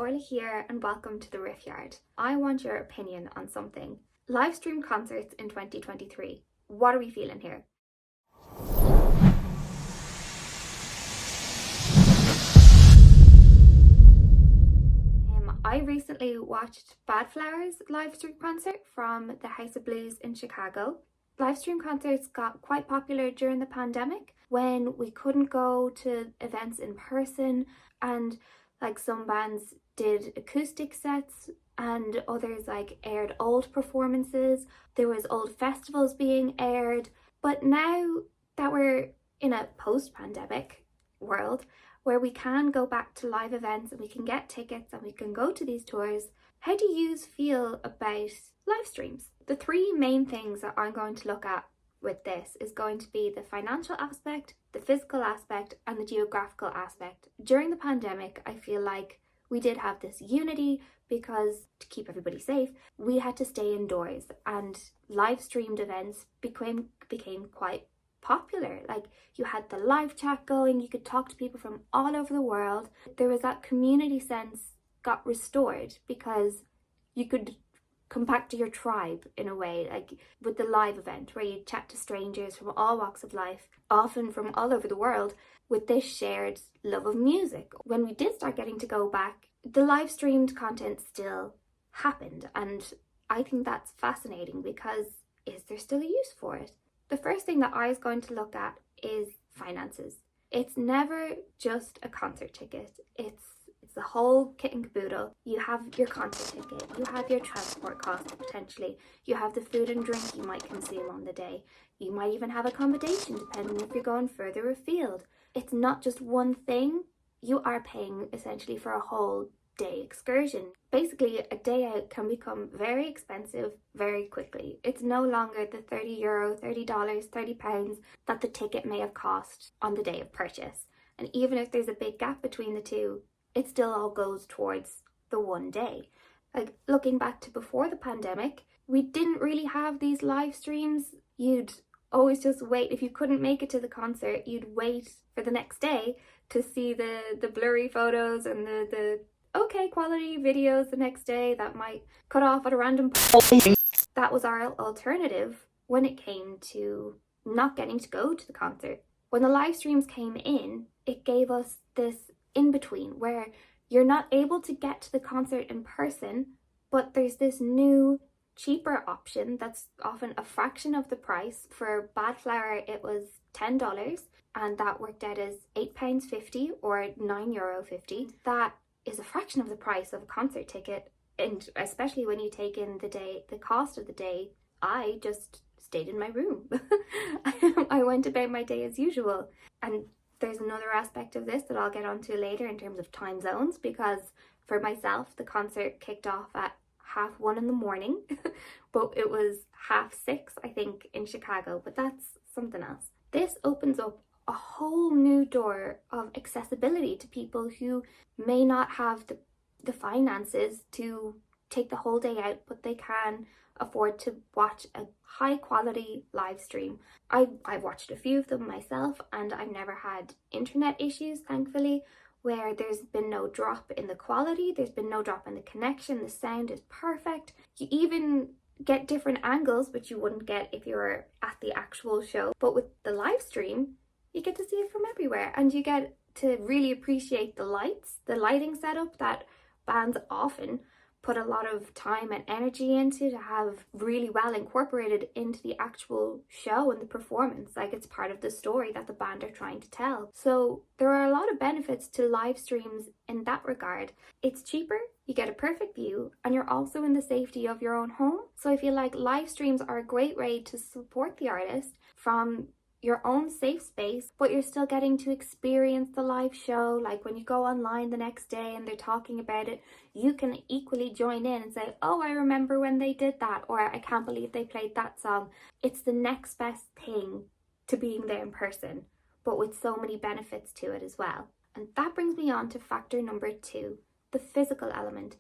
Orla here and welcome to the Riff Yard. I want your opinion on something. Live stream concerts in 2023. What are we feeling here? I recently watched Bad Flowers live stream concert from the House of Blues in Chicago. Live stream concerts got quite popular during the pandemic when we couldn't go to events in person, and like some bands did acoustic sets and others like aired old performances. There was old festivals being aired. But now that we're in a post-pandemic world where we can go back to live events and we can get tickets and we can go to these tours, how do you feel about live streams? The three main things that I'm going to look at with this is going to be the financial aspect, the physical aspect, and the geographical aspect. During the pandemic, I feel like we did have this unity because to keep everybody safe, we had to stay indoors, and live streamed events became quite popular. Like, you had the live chat going, you could talk to people from all over the world. There was that community sense got restored because you could come back to your tribe in a way, like with the live event where you chat to strangers from all walks of life, often from all over the world, with this shared love of music. When we did start getting to go back, the live streamed content still happened, and I think that's fascinating because is there still a use for it? The first thing that I was going to look at is finances. It's never just a concert ticket. It's the whole kit and caboodle. You have your concert ticket, you have your transport costs potentially, you have the food and drink you might consume on the day, you might even have accommodation depending if you're going further afield. It's not just one thing, you are paying essentially for a whole day excursion. Basically, a day out can become very expensive very quickly. It's no longer the €30, $30, £30 that the ticket may have cost on the day of purchase. And even if there's a big gap between the two, it still all goes towards the one day. Like, looking back to before the pandemic, we didn't really have these live streams. You'd always just wait. If you couldn't make it to the concert, you'd wait for the next day to see the blurry photos and the okay quality videos the next day that might cut off at a random point. That was our alternative when it came to not getting to go to the concert. When the live streams came in, it gave us this in between where you're not able to get to the concert in person, but there's this new cheaper option that's often a fraction of the price. For Bad Flower it was $10, and that worked out as £8.50 or €9.50. That is a fraction of the price of a concert ticket, and especially when you take in the cost of the day. I just stayed in my room. I went about my day as usual. And there's another aspect of this that I'll get onto later in terms of time zones, because for myself, the concert kicked off at 1:30 in the morning, but it was 6:30, I think, in Chicago, but that's something else. This opens up a whole new door of accessibility to people who may not have the finances to take the whole day out, but they can afford to watch a high quality live stream. I've watched a few of them myself, and I've never had internet issues, thankfully, where there's been no drop in the quality, there's been no drop in the connection, the sound is perfect. You even get different angles which you wouldn't get if you were at the actual show, but with the live stream you get to see it from everywhere, and you get to really appreciate the lighting setup that bands often put a lot of time and energy into to have really well incorporated into the actual show and the performance. Like, it's part of the story that the band are trying to tell. So there are a lot of benefits to live streams in that regard. It's cheaper, you get a perfect view, and you're also in the safety of your own home. So I feel like live streams are a great way to support the artist from your own safe space, but you're still getting to experience the live show. Like, when you go online the next day and they're talking about it, you can equally join in and say, oh, I remember when they did that, or I can't believe they played that song. It's the next best thing to being there in person, but with so many benefits to it as well. And that brings me on to factor number 2, the physical element.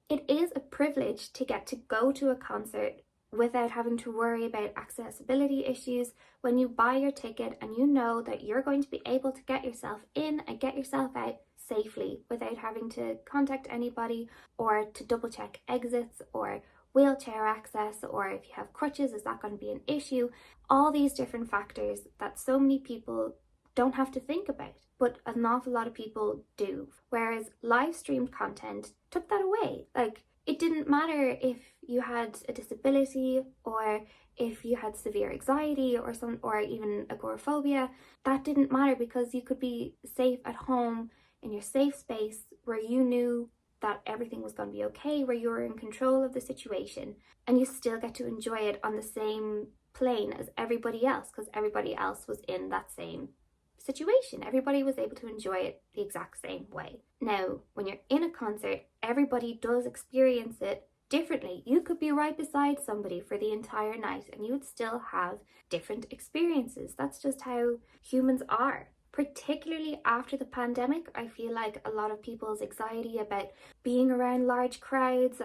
It is a privilege to get to go to a concert without having to worry about accessibility issues. When you buy your ticket and you know that you're going to be able to get yourself in and get yourself out safely without having to contact anybody or to double check exits or wheelchair access, or if you have crutches, is that going to be an issue? All these different factors that so many people don't have to think about, but an awful lot of people do. Whereas live streamed content took that away. Like, it didn't matter if you had a disability or if you had severe anxiety or even agoraphobia. That didn't matter, because you could be safe at home in your safe space where you knew that everything was going to be okay, where you were in control of the situation, and you still get to enjoy it on the same plane as everybody else, because everybody else was in that same situation. Everybody was able to enjoy it the exact same way. Now, when you're in a concert, everybody does experience it differently. You could be right beside somebody for the entire night and you would still have different experiences. That's just how humans are. Particularly after the pandemic, I feel like a lot of people's anxiety about being around large crowds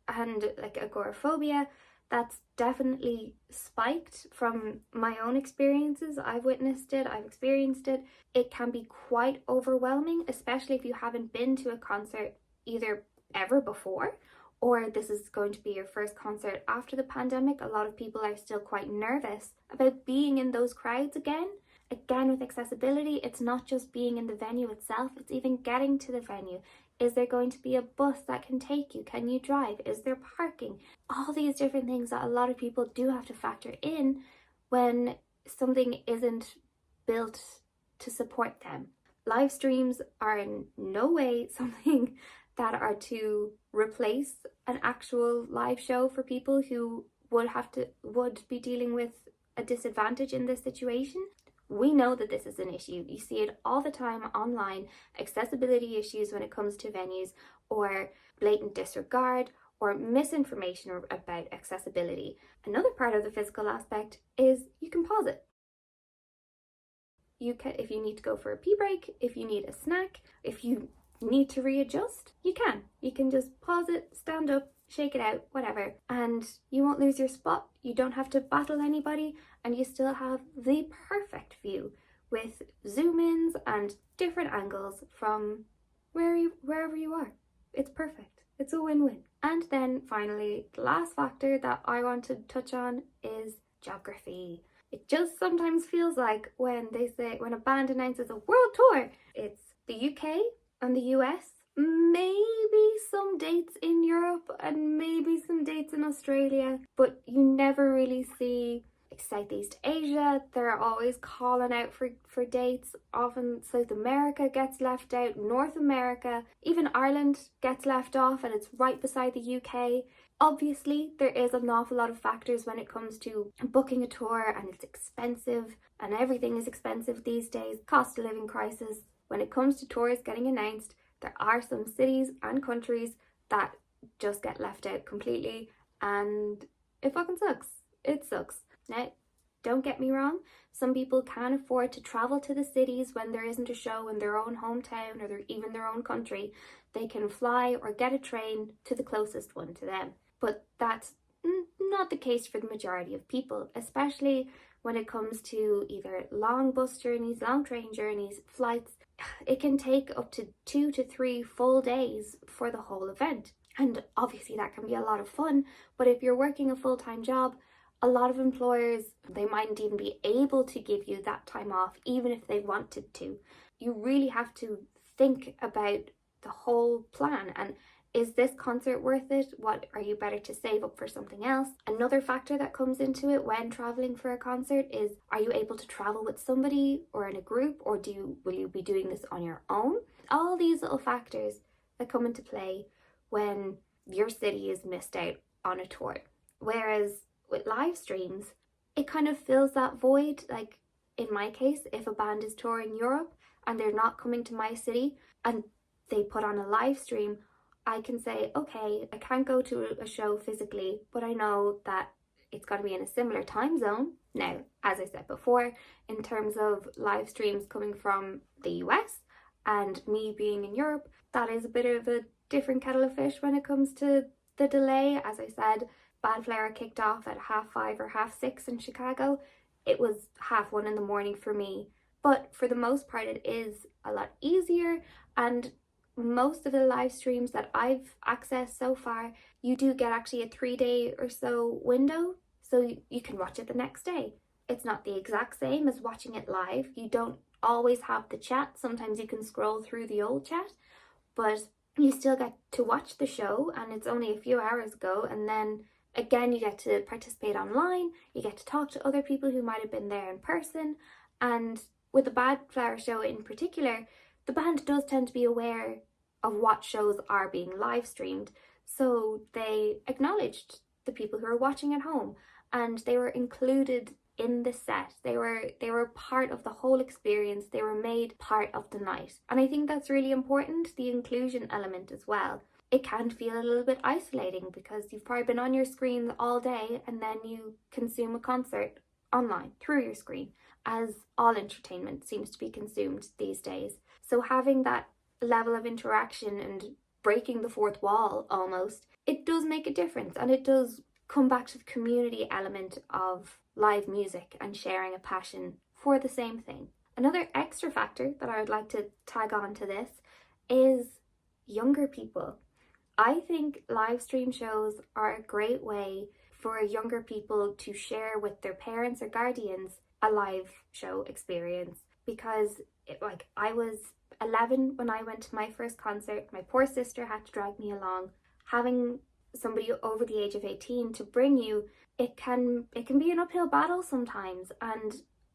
and like agoraphobia, that's definitely spiked from my own experiences. I've witnessed it, I've experienced it. It can be quite overwhelming, especially if you haven't been to a concert either ever before, or this is going to be your first concert after the pandemic. A lot of people are still quite nervous about being in those crowds again. Again, with accessibility, it's not just being in the venue itself, it's even getting to the venue. Is there going to be a bus that can take you? Can you drive? Is there parking? All these different things that a lot of people do have to factor in when something isn't built to support them. Live streams are in no way something that are to replace an actual live show for people who would be dealing with a disadvantage in this situation. We know that this is an issue. You see it all the time online, accessibility issues when it comes to venues, or blatant disregard or misinformation about accessibility. Another part of the physical aspect is you can pause it. You can, if you need to go for a pee break, if you need a snack, if you need to readjust, you can. You can just pause it, stand up, shake it out, whatever, and you won't lose your spot. You don't have to battle anybody, and you still have the perfect view with zoom ins and different angles from wherever you are. It's perfect. It's a win-win. And then finally, the last factor that I want to touch on is geography. It just sometimes feels like when a band announces a world tour, it's the UK and the US, maybe some dates in Europe and maybe some dates in Australia, but you never really see Southeast Asia. They're always calling out for dates. Often South America gets left out, North America, even Ireland gets left off, and it's right beside the UK. Obviously, there is an awful lot of factors when it comes to booking a tour, and it's expensive, and everything is expensive these days. Cost of living crisis. When it comes to tours getting announced, there are some cities and countries that just get left out completely, and it fucking sucks. It sucks. Now, don't get me wrong, some people can afford to travel to the cities when there isn't a show in their own hometown or even their own country. They can fly or get a train to the closest one to them. But that's not the case for the majority of people, especially when it comes to either long bus journeys, long train journeys, flights. It can take up to 2 to 3 full days for the whole event. And obviously that can be a lot of fun, but if you're working a full-time job, a lot of employers, they mightn't even be able to give you that time off, even if they wanted to. You really have to think about the whole plan, and is this concert worth it? What are you better to save up for something else? Another factor that comes into it when traveling for a concert is, are you able to travel with somebody or in a group, or will you be doing this on your own? All these little factors that come into play when your city is missed out on a tour. Whereas with live streams, it kind of fills that void. Like in my case, if a band is touring Europe and they're not coming to my city and they put on a live stream, I can say, okay, I can't go to a show physically, but I know that it's going to be in a similar time zone. Now, as I said before, in terms of live streams coming from the US and me being in Europe, that is a bit of a different kettle of fish when it comes to the delay. As I said, Bandflower kicked off at 5:30 or 6:30 in Chicago. It was 1:30 in the morning for me, but for the most part it is a lot easier And most of the live streams that I've accessed so far, you do get actually a 3-day or so window, so you can watch it the next day. It's not the exact same as watching it live. You don't always have the chat. Sometimes you can scroll through the old chat, but you still get to watch the show, and it's only a few hours ago. And then again, you get to participate online, you get to talk to other people who might have been there in person. And with the Bad Flower show in particular, the band does tend to be aware of what shows are being live streamed, so they acknowledged the people who are watching at home, and they were included in the set. They were part of the whole experience. They were made part of the night. And I think that's really important, the inclusion element as well. It can feel a little bit isolating because you've probably been on your screen all day and then you consume a concert online through your screen, as all entertainment seems to be consumed these days. So having that level of interaction and breaking the fourth wall almost, it does make a difference, and it does come back to the community element of live music and sharing a passion for the same thing. Another extra factor that I would like to tag on to this is younger people. I think live stream shows are a great way for younger people to share with their parents or guardians a live show experience, because I was 11 when I went to my first concert. My poor sister had to drag me along. Having somebody over the age of 18 to bring you, it can be an uphill battle sometimes, and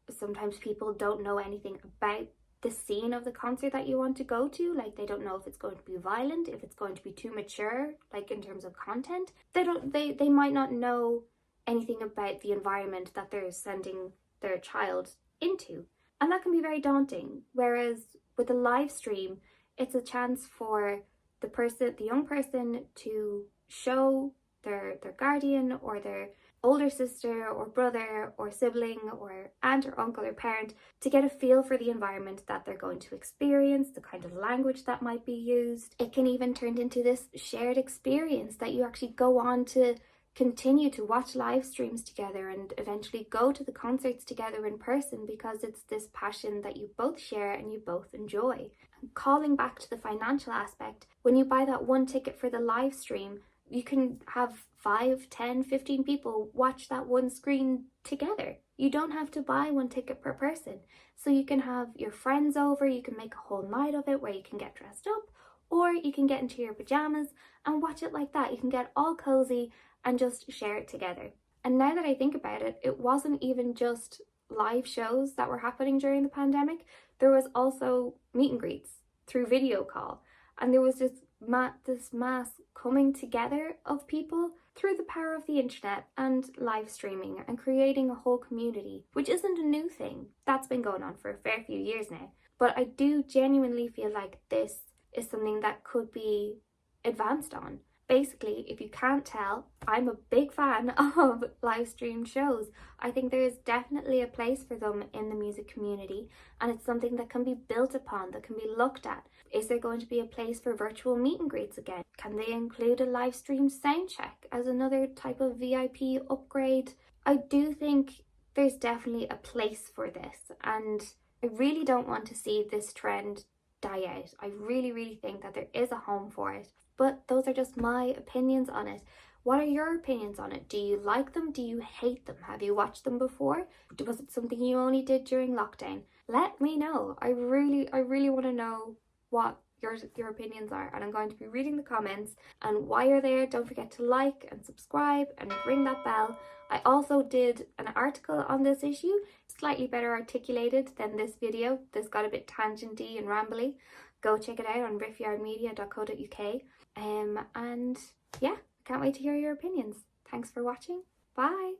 sometimes people don't know anything about the scene of the concert that you want to go to. Like, they don't know if it's going to be violent, if it's going to be too mature, like in terms of content. They might not know anything about the environment that they're sending their child into, and that can be very daunting. Whereas with a live stream, it's a chance for the young person to show their guardian or their older sister or brother or sibling or aunt or uncle or parent to get a feel for the environment that they're going to experience, the kind of language that might be used. It can even turn into this shared experience that you actually go on to continue to watch live streams together and eventually go to the concerts together in person, because it's this passion that you both share and you both enjoy. And calling back to the financial aspect, when you buy that one ticket for the live stream, you can have 5, 10, 15 people watch that one screen together. You don't have to buy one ticket per person. So you can have your friends over, you can make a whole night of it where you can get dressed up, or you can get into your pajamas and watch it like that. You can get all cozy and just share it together. And now that I think about it, it wasn't even just live shows that were happening during the pandemic. There was also meet and greets through video call, and there was this mass coming together of people through the power of the internet and live streaming and creating a whole community, which isn't a new thing. That's been going on for a fair few years now. But I do genuinely feel like this is something that could be advanced on. Basically, if you can't tell, I'm a big fan of live stream shows. I think there is definitely a place for them in the music community, and it's something that can be built upon, that can be looked at. Is there going to be a place for virtual meet and greets again? Can they include a live stream sound check as another type of VIP upgrade? I do think there's definitely a place for this, and I really don't want to see this trend die out. I really think that there is a home for it. But those are just my opinions on it. What are your opinions on it? Do you like them? Do you hate them? Have you watched them before? Was it something you only did during lockdown? Let me know. I really want to know what your opinions are, and I'm going to be reading the comments. And while you're there, don't forget to like and subscribe and ring that bell. I also did an article on this issue, slightly better articulated than this video. This got a bit tangenty and rambly. Go check it out on riffyardmedia.co.uk. And yeah, can't wait to hear your opinions. Thanks for watching. Bye.